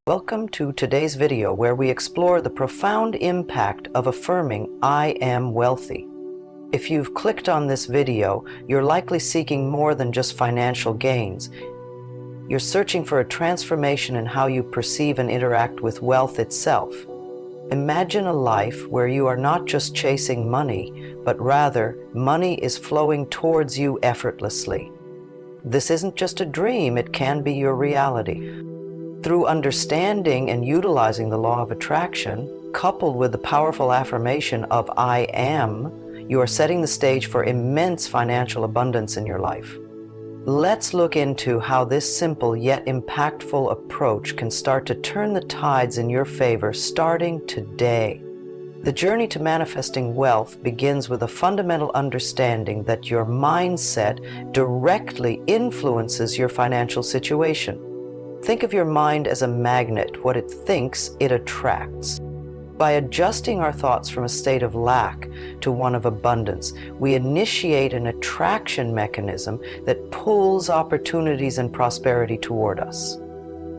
Welcome to today's video where we explore the profound impact of affirming I am wealthy. If you've clicked on this video, you're likely seeking more than just financial gains. You're searching for a transformation in how you perceive and interact with wealth itself. Imagine a life where you are not just chasing money, but rather money is flowing towards you effortlessly. This isn't just a dream, it can be your reality. Through understanding and utilizing the law of attraction, coupled with the powerful affirmation of I am, you are setting the stage for immense financial abundance in your life. Let's look into how this simple yet impactful approach can start to turn the tides in your favor starting today. The journey to manifesting wealth begins with a fundamental understanding that your mindset directly influences your financial situation. Think of your mind as a magnet. What it thinks, it attracts. By adjusting our thoughts from a state of lack to one of abundance, we initiate an attraction mechanism that pulls opportunities and prosperity toward us.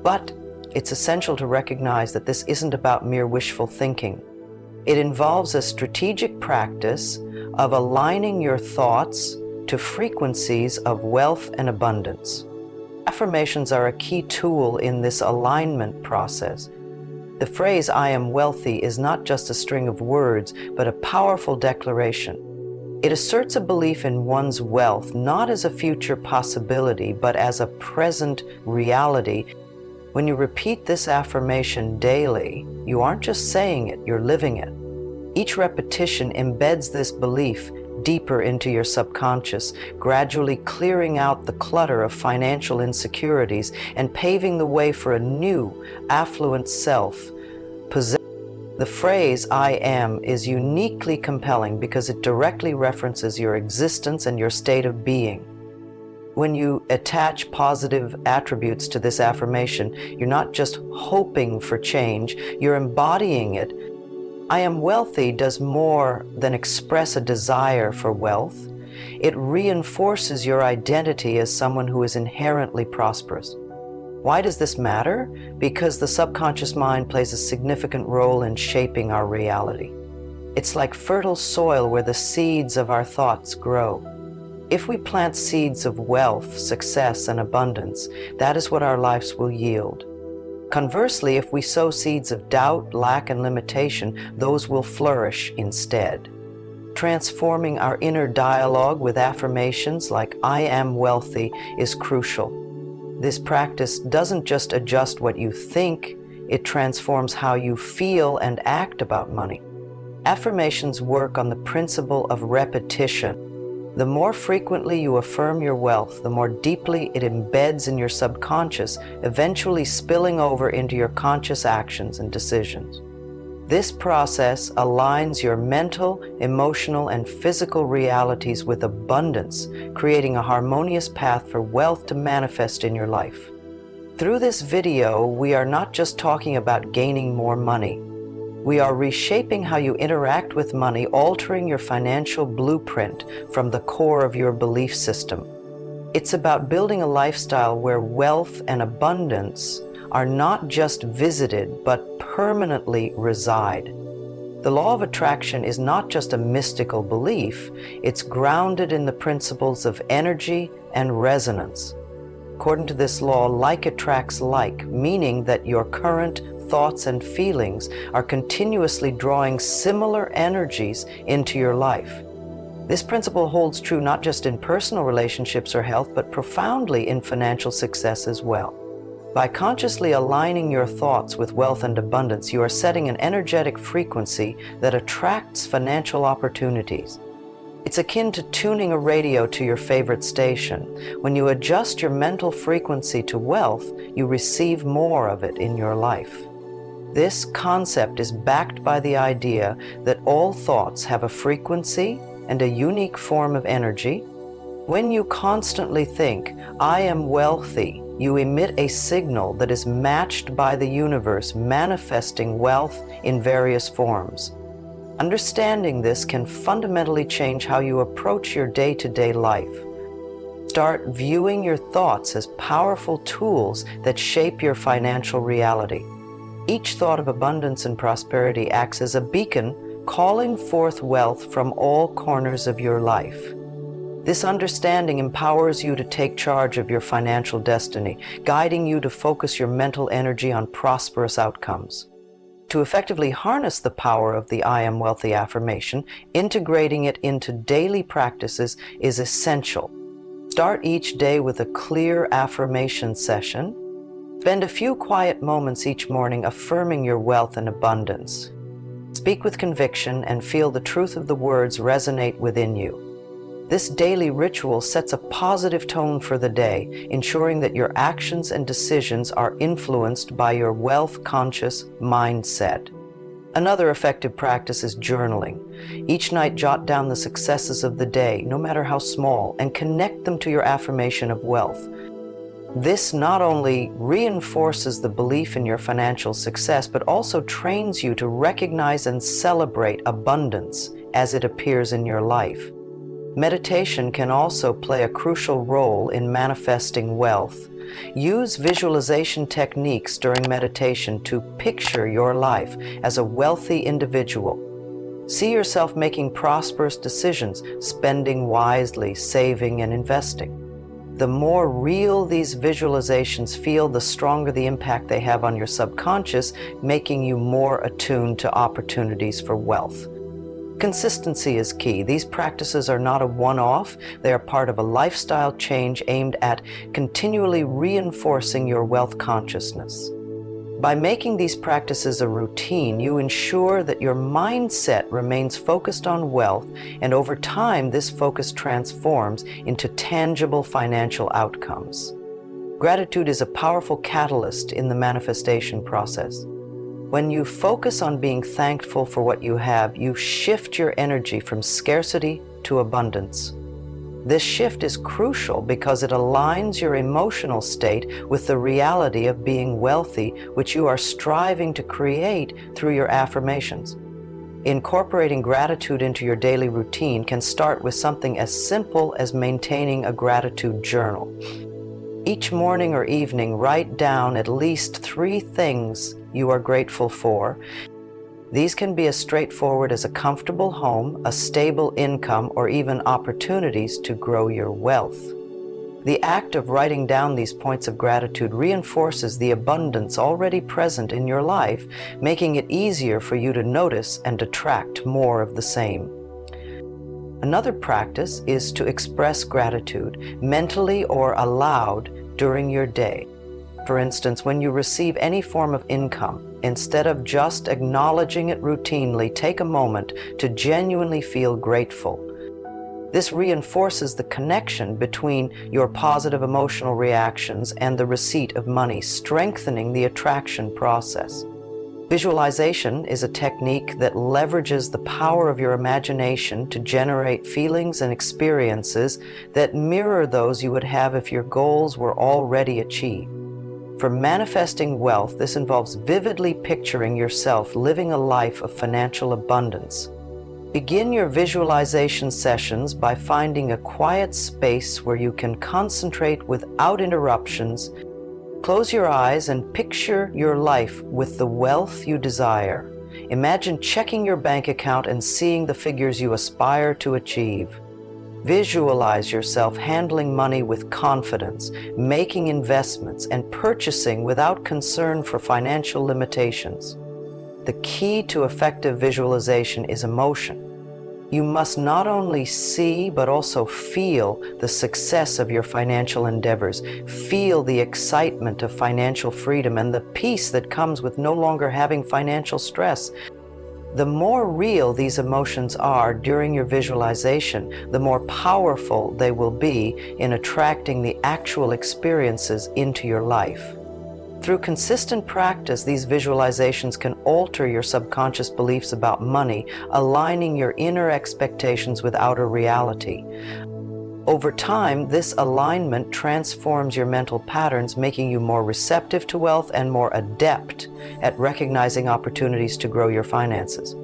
But it's essential to recognize that this isn't about mere wishful thinking. It involves a strategic practice of aligning your thoughts to frequencies of wealth and abundance. Affirmations are a key tool in this alignment process. The phrase, I am wealthy, is not just a string of words, but a powerful declaration. It asserts a belief in one's wealth, not as a future possibility, but as a present reality. When you repeat this affirmation daily, you aren't just saying it, you're living it. Each repetition embeds this belief deeper into your subconscious, gradually clearing out the clutter of financial insecurities and paving the way for a new, affluent self. The phrase, I am, is uniquely compelling because it directly references your existence and your state of being. When you attach positive attributes to this affirmation, you're not just hoping for change, you're embodying it. I am wealthy does more than express a desire for wealth. It reinforces your identity as someone who is inherently prosperous. Why does this matter? Because the subconscious mind plays a significant role in shaping our reality. It's like fertile soil where the seeds of our thoughts grow. If we plant seeds of wealth, success, and abundance, that is what our lives will yield. Conversely, if we sow seeds of doubt, lack, and limitation, those will flourish instead. Transforming our inner dialogue with affirmations like I am wealthy is crucial. This practice doesn't just adjust what you think, it transforms how you feel and act about money. Affirmations work on the principle of repetition. The more frequently you affirm your wealth, the more deeply it embeds in your subconscious, eventually spilling over into your conscious actions and decisions. This process aligns your mental, emotional, and physical realities with abundance, creating a harmonious path for wealth to manifest in your life. Through this video, we are not just talking about gaining more money. We are reshaping how you interact with money, altering your financial blueprint from the core of your belief system. It's about building a lifestyle where wealth and abundance are not just visited, but permanently reside. The law of attraction is not just a mystical belief, it's grounded in the principles of energy and resonance. According to this law, like attracts like, meaning that your current thoughts and feelings are continuously drawing similar energies into your life. This principle holds true not just in personal relationships or health, but profoundly in financial success as well. By consciously aligning your thoughts with wealth and abundance, you are setting an energetic frequency that attracts financial opportunities. It's akin to tuning a radio to your favorite station. When you adjust your mental frequency to wealth, you receive more of it in your life. This concept is backed by the idea that all thoughts have a frequency and a unique form of energy. When you constantly think, I am wealthy, you emit a signal that is matched by the universe, manifesting wealth in various forms. Understanding this can fundamentally change how you approach your day-to-day life. Start viewing your thoughts as powerful tools that shape your financial reality. Each thought of abundance and prosperity acts as a beacon, calling forth wealth from all corners of your life. This understanding empowers you to take charge of your financial destiny, guiding you to focus your mental energy on prosperous outcomes. To effectively harness the power of the I Am Wealthy affirmation, integrating it into daily practices is essential. Start each day with a clear affirmation session. Spend a few quiet moments each morning affirming your wealth and abundance. Speak with conviction and feel the truth of the words resonate within you. This daily ritual sets a positive tone for the day, ensuring that your actions and decisions are influenced by your wealth-conscious mindset. Another effective practice is journaling. Each night, jot down the successes of the day, no matter how small, and connect them to your affirmation of wealth. This not only reinforces the belief in your financial success, but also trains you to recognize and celebrate abundance as it appears in your life. Meditation can also play a crucial role in manifesting wealth. Use visualization techniques during meditation to picture your life as a wealthy individual. See yourself making prosperous decisions, spending wisely, saving, and investing. The more real these visualizations feel, the stronger the impact they have on your subconscious, making you more attuned to opportunities for wealth. Consistency is key. These practices are not a one-off. They are part of a lifestyle change aimed at continually reinforcing your wealth consciousness. By making these practices a routine, you ensure that your mindset remains focused on wealth, and over time, this focus transforms into tangible financial outcomes. Gratitude is a powerful catalyst in the manifestation process. When you focus on being thankful for what you have, you shift your energy from scarcity to abundance. This shift is crucial because it aligns your emotional state with the reality of being wealthy, which you are striving to create through your affirmations. Incorporating gratitude into your daily routine can start with something as simple as maintaining a gratitude journal. Each morning or evening, write down at least 3 things you are grateful for. These can be as straightforward as a comfortable home, a stable income, or even opportunities to grow your wealth. The act of writing down these points of gratitude reinforces the abundance already present in your life, making it easier for you to notice and attract more of the same. Another practice is to express gratitude mentally or aloud during your day. For instance, when you receive any form of income, instead of just acknowledging it routinely, take a moment to genuinely feel grateful. This reinforces the connection between your positive emotional reactions and the receipt of money, strengthening the attraction process. Visualization is a technique that leverages the power of your imagination to generate feelings and experiences that mirror those you would have if your goals were already achieved. For manifesting wealth, this involves vividly picturing yourself living a life of financial abundance. Begin your visualization sessions by finding a quiet space where you can concentrate without interruptions. Close your eyes and picture your life with the wealth you desire. Imagine checking your bank account and seeing the figures you aspire to achieve. Visualize yourself handling money with confidence, making investments, and purchasing without concern for financial limitations. The key to effective visualization is emotion. You must not only see but also feel the success of your financial endeavors, feel the excitement of financial freedom and the peace that comes with no longer having financial stress. The more real these emotions are during your visualization, the more powerful they will be in attracting the actual experiences into your life. Through consistent practice, these visualizations can alter your subconscious beliefs about money, aligning your inner expectations with outer reality. Over time, this alignment transforms your mental patterns, making you more receptive to wealth and more adept at recognizing opportunities to grow your finances.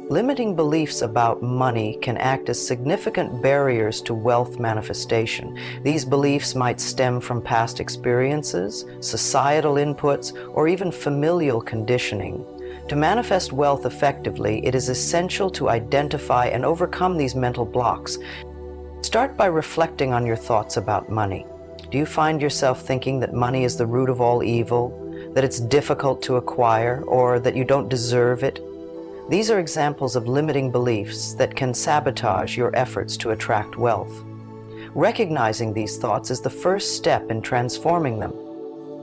Limiting beliefs about money can act as significant barriers to wealth manifestation. These beliefs might stem from past experiences, societal inputs, or even familial conditioning. To manifest wealth effectively, it is essential to identify and overcome these mental blocks. Start by reflecting on your thoughts about money. Do you find yourself thinking that money is the root of all evil, that it's difficult to acquire, or that you don't deserve it? These are examples of limiting beliefs that can sabotage your efforts to attract wealth. Recognizing these thoughts is the first step in transforming them.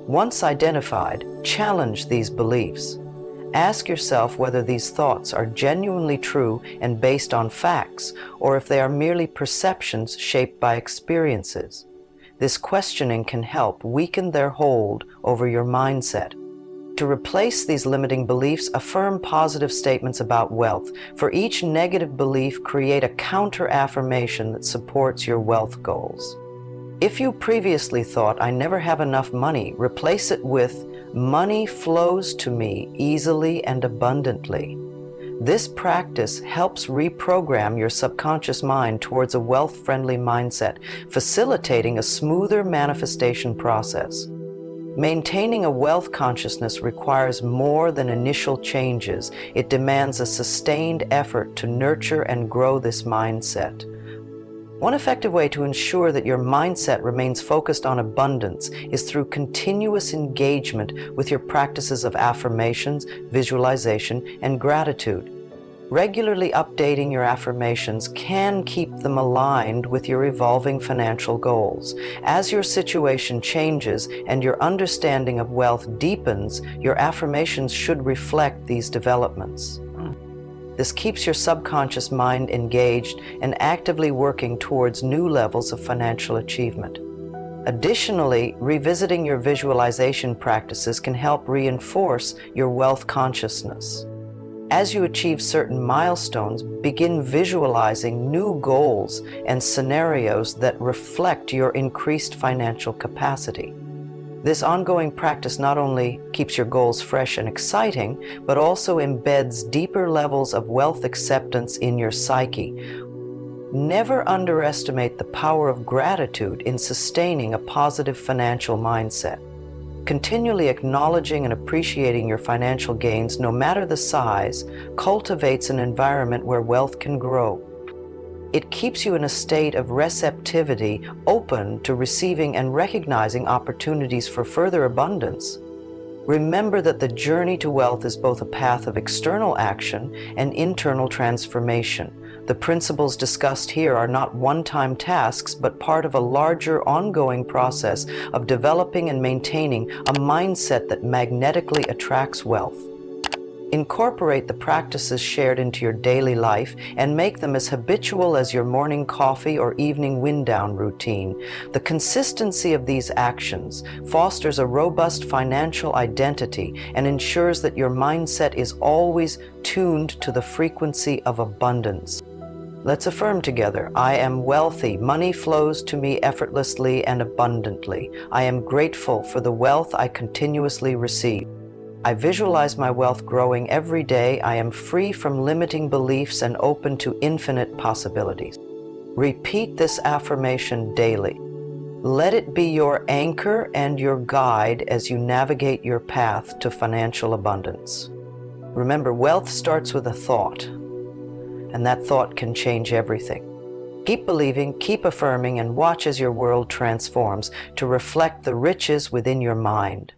Once identified, challenge these beliefs. Ask yourself whether these thoughts are genuinely true and based on facts, or if they are merely perceptions shaped by experiences. This questioning can help weaken their hold over your mindset. To replace these limiting beliefs, affirm positive statements about wealth. For each negative belief, create a counter-affirmation that supports your wealth goals. If you previously thought, "I never have enough money," replace it with, "Money flows to me easily and abundantly." This practice helps reprogram your subconscious mind towards a wealth-friendly mindset, facilitating a smoother manifestation process. Maintaining a wealth consciousness requires more than initial changes. It demands a sustained effort to nurture and grow this mindset. One effective way to ensure that your mindset remains focused on abundance is through continuous engagement with your practices of affirmations, visualization, and gratitude. Regularly updating your affirmations can keep them aligned with your evolving financial goals. As your situation changes and your understanding of wealth deepens, your affirmations should reflect these developments. This keeps your subconscious mind engaged and actively working towards new levels of financial achievement. Additionally, revisiting your visualization practices can help reinforce your wealth consciousness. As you achieve certain milestones, begin visualizing new goals and scenarios that reflect your increased financial capacity. This ongoing practice not only keeps your goals fresh and exciting, but also embeds deeper levels of wealth acceptance in your psyche. Never underestimate the power of gratitude in sustaining a positive financial mindset. Continually acknowledging and appreciating your financial gains, no matter the size, cultivates an environment where wealth can grow. It keeps you in a state of receptivity, open to receiving and recognizing opportunities for further abundance. Remember that the journey to wealth is both a path of external action and internal transformation. The principles discussed here are not one-time tasks, but part of a larger ongoing process of developing and maintaining a mindset that magnetically attracts wealth. Incorporate the practices shared into your daily life and make them as habitual as your morning coffee or evening wind-down routine. The consistency of these actions fosters a robust financial identity and ensures that your mindset is always tuned to the frequency of abundance. Let's affirm together. I am wealthy. Money flows to me effortlessly and abundantly. I am grateful for the wealth I continuously receive. I visualize my wealth growing every day. I am free from limiting beliefs and open to infinite possibilities. Repeat this affirmation daily. Let it be your anchor and your guide as you navigate your path to financial abundance. Remember, wealth starts with a thought, and that thought can change everything. Keep believing, keep affirming, and watch as your world transforms to reflect the riches within your mind.